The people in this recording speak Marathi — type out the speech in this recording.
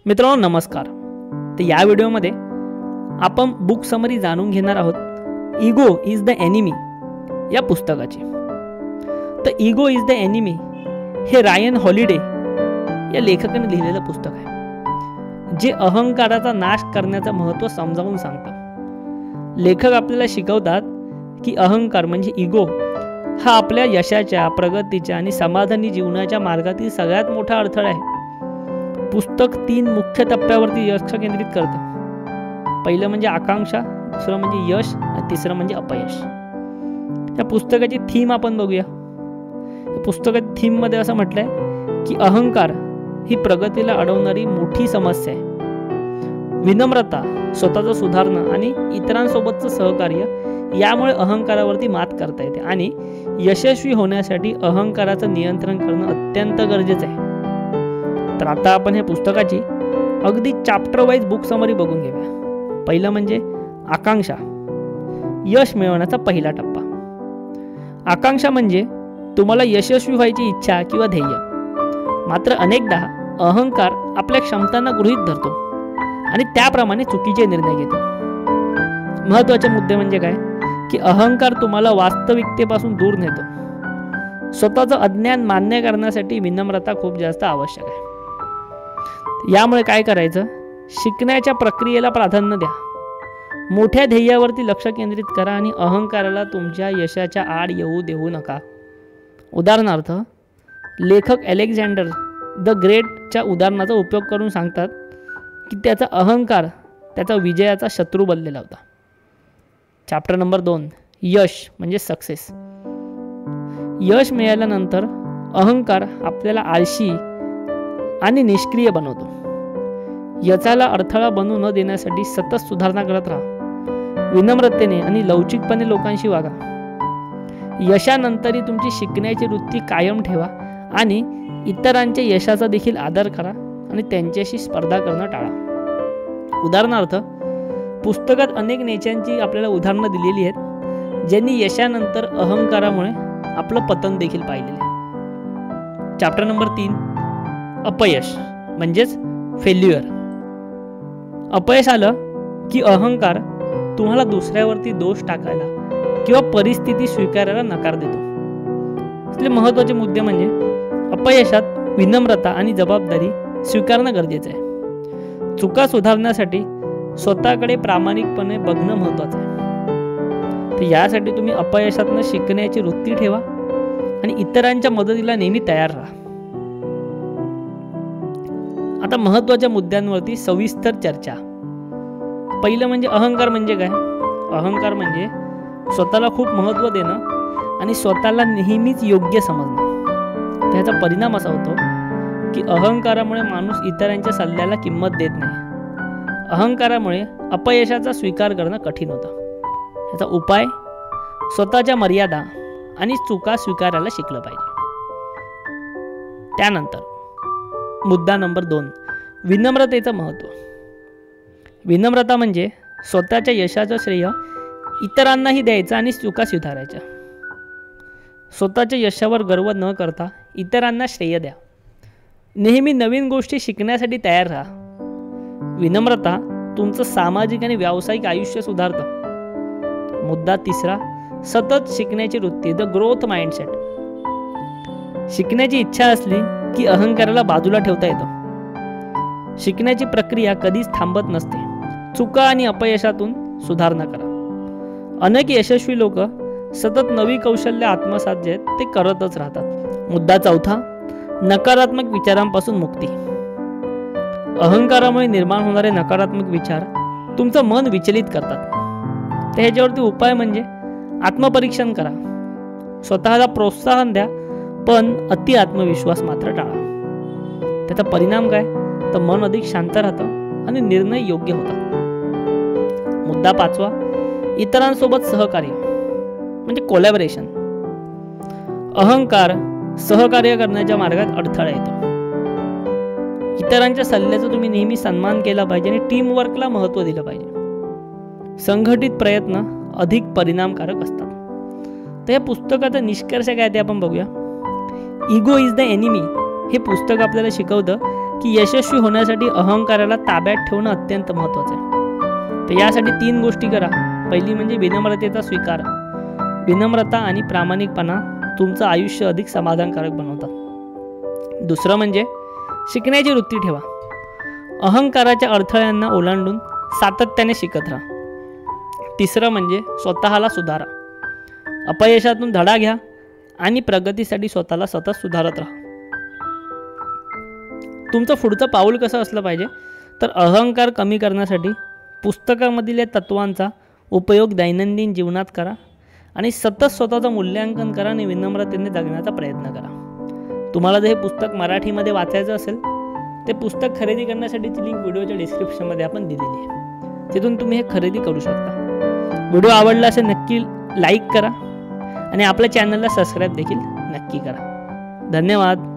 मित्रांनो नमस्कार. तर या व्हिडिओमध्ये आपण बुक समरी जाणून घेणार आहोत इगो इज द एनिमी या पुस्तकाची. तर इगो इज द एनिमी हे रायन हॉलिडे या लेखकाने लिहिलेलं पुस्तक आहे, जे अहंकाराचा नाश करण्याचं महत्त्व समजावून सांगतं. लेखक आपल्याला शिकवतात की अहंकार म्हणजे इगो हा आपल्या यशाच्या, प्रगतीच्या आणि समाधानी जीवनाच्या मार्गातील सगळ्यात मोठा अडथळा आहे. पुस्तक 3 मुख्य टप्प्यावरती लक्ष केंद्रित करतं. पहिलं म्हणजे आकांक्षा, दुसरं म्हणजे यश आणि तिसरं म्हणजे अपयश. या पुस्तकाची थीम आपण बघूया. पुस्तकाच्या थीममध्ये असं म्हटलंय की अहंकार ही प्रगतीला अडवणारी मोठी समस्या आहे. विनम्रता, स्वतःचं सुधारणं आणि इतरांसोबतचं सहकार्य यामुळे अहंकारावरती मात करता येते आणि यशस्वी होण्यासाठी अहंकाराचं नियंत्रण करणं अत्यंत गरजेचं आहे. तर आता आपण हे पुस्तकाची अगदी चॅप्टर वाईज बुक समरी बघून घेऊया. पहिलं म्हणजे आकांक्षा, यश मिळवण्याचा पहिला टप्पा. आकांक्षा म्हणजे तुम्हाला यशस्वी व्हायची इच्छा किंवा ध्येय. मात्र अनेकदा अहंकार आपल्या क्षमतांना गृहीत धरतो आणि त्याप्रमाणे चुकीचे निर्णय घेतो. महत्त्वाचे मुद्दे म्हणजे काय की अहंकार तुम्हाला वास्तविकतेपासून दूर नेतो. स्वतःचं अज्ञान मान्य करण्यासाठी विनम्रता खूप जास्त आवश्यक आहे. यामुळे काय करायचं, शिकण्याच्या प्रक्रियेला प्राधान्य द्या, मोठ्या ध्येयावरती लक्ष केंद्रित करा आणि अहंकाराला तुमच्या यशाच्या आड येऊ देऊ नका. उदाहरणार्थ लेखक अलेक्झांडर द ग्रेटच्या उदाहरणाचा उपयोग करून सांगतात की त्याचा अहंकार त्याचा विजयाचा शत्रू बनलेला होता. चॅप्टर नंबर 2, यश म्हणजे सक्सेस. यश मिळाल्यानंतर अहंकार आपल्याला आळशी आणि निष्क्रिय बनवतो. यशाला अडथळा बनू न देण्यासाठी सतत सुधारणा करत राहा. विनम्रतेने आणि लवचिकपणे लोकांशी वागा. यशानंतरही तुमची शिकण्याची वृत्ती कायम ठेवा आणि इतरांच्या यशाचा देखील आदर करा आणि त्यांच्याशी स्पर्धा करणं टाळा. उदाहरणार्थ पुस्तकात अनेक नेत्यांची आपल्याला उदाहरणं दिलेली आहेत ज्यांनी यशानंतर अहंकारामुळे आपलं पतन देखील पाहिलेलं आहे. चॅप्टर नंबर 3, अपयश म्हणजेच फेल्युअर. अपयश आलं की अहंकार तुम्हाला दुसऱ्यावरती दोष टाकायला किंवा परिस्थिती स्वीकारायला नकार देतो. असले महत्त्वाचे मुद्दे म्हणजे अपयशात विनम्रता आणि जबाबदारी स्वीकारणं गरजेचं आहे. चुका सुधारण्यासाठी स्वतःकडे प्रामाणिकपणे बघणं महत्त्वाचं आहे. तर यासाठी तुम्ही अपयशातनं शिकण्याची वृत्ती ठेवा आणि इतरांच्या मदतीला नेहमी तयार राहा. आता महत्त्वाच्या मुद्द्यांवरती सविस्तर चर्चा. पहिलं म्हणजे अहंकार म्हणजे काय. अहंकार म्हणजे स्वतःला खूप महत्त्व देणं आणि स्वतःला नेहमीच योग्य समजणं. त्याचा परिणाम असा होतो की अहंकारामुळे माणूस इतरांच्या सल्ल्याला किंमत देत नाही. अहंकारामुळे अपयशाचा स्वीकार करणं कठीण होतं. याचा उपाय स्वतःच्या मर्यादा आणि चुका स्वीकारायला शिकलं पाहिजे. त्यानंतर मुद्दा नंबर 2, विनम्रतेचं महत्त्व. विनम्रता म्हणजे स्वतःच्या यशाचं श्रेय इतरांनाही द्यायचं आणि चुका सुधारायच्या. स्वतःच्या यशावर गर्व न करता इतरांना श्रेय द्या. नेहमी नवीन गोष्टी शिकण्यासाठी तयार राहा. विनम्रता तुमचं सामाजिक आणि व्यावसायिक आयुष्य सुधारतं. मुद्दा 3, सतत शिकण्याची वृत्ती, द ग्रोथ माइंडसेट. शिकण्याची इच्छा असली की अहंकाराला बाजूला ठेवता येतं. शिकण्याची प्रक्रिया कधीच थांबत नसते. चुका आणि अपयशातून सुधारणा करा. अनेक यशस्वी लोक सतत नवी कौशल्य आत्मसात जे आहेत ते करतच राहतात. मुद्दा 4, नकारात्मक विचारांपासून मुक्ती. अहंकारामुळे निर्माण होणारे नकारात्मक विचार तुमचं मन विचलित करतात. तर ह्याच्यावरती उपाय म्हणजे आत्मपरीक्षण करा. स्वतःला प्रोत्साहन द्या, पण अति आत्मविश्वास मात्र टाळा. त्याचा परिणाम काय तर मन अधिक शांत राहतं आणि निर्णय योग्य होतात. मुद्दा 5, इतरांसोबत सहकार्य म्हणजे कोलॅबोरेशन. अहंकार सहकार्य करण्याच्या मार्गात अडथळा येतो. इतरांच्या सल्ल्याचा तुम्ही नेहमी सन्मान केला पाहिजे आणि टीमवर्कला महत्त्व दिलं पाहिजे. संघटित प्रयत्न अधिक परिणामकारक असतात. तर या पुस्तकाचा निष्कर्ष काय ते आपण बघूया. इगो इज द एनिमी हे पुस्तक आपल्याला शिकवतं की यशस्वी होण्यासाठी अहंकाराला ताब्यात ठेवणं अत्यंत महत्त्वाचं आहे. तर यासाठी 3 गोष्टी करा. पहिली म्हणजे विनम्रतेचा स्वीकार. विनम्रता आणि प्रामाणिकपणा तुमचं आयुष्य अधिक समाधानकारक बनवतात. दुसरं म्हणजे शिकण्याची वृत्ती ठेवा. अहंकाराच्या अडथळ्यांना ओलांडून सातत्याने शिकत राहा. तिसरं म्हणजे स्वतःला सुधारा. अपयशातून धडा घ्या आणि प्रगतीसाठी स्वतःला सतत सुधारत राहा. तुमचं पुढचं पाऊल कसं असलं पाहिजे, तर अहंकार कमी करण्यासाठी पुस्तकामधील या तत्वांचा उपयोग दैनंदिन जीवनात करा आणि सतत स्वतःचं मूल्यांकन करा आणि विनम्रतेने जगण्याचा प्रयत्न करा. तुम्हाला जर हे पुस्तक मराठीमध्ये वाचायचं असेल, ते पुस्तक खरेदी करण्यासाठीची लिंक व्हिडिओच्या डिस्क्रिप्शनमध्ये आपण दिलेली आहे. तिथून तुम्ही हे खरेदी करू शकता. व्हिडिओ आवडला असेल नक्की लाईक करा आणि आपल्या चॅनलला सबस्क्राईब देखील नक्की करा. धन्यवाद.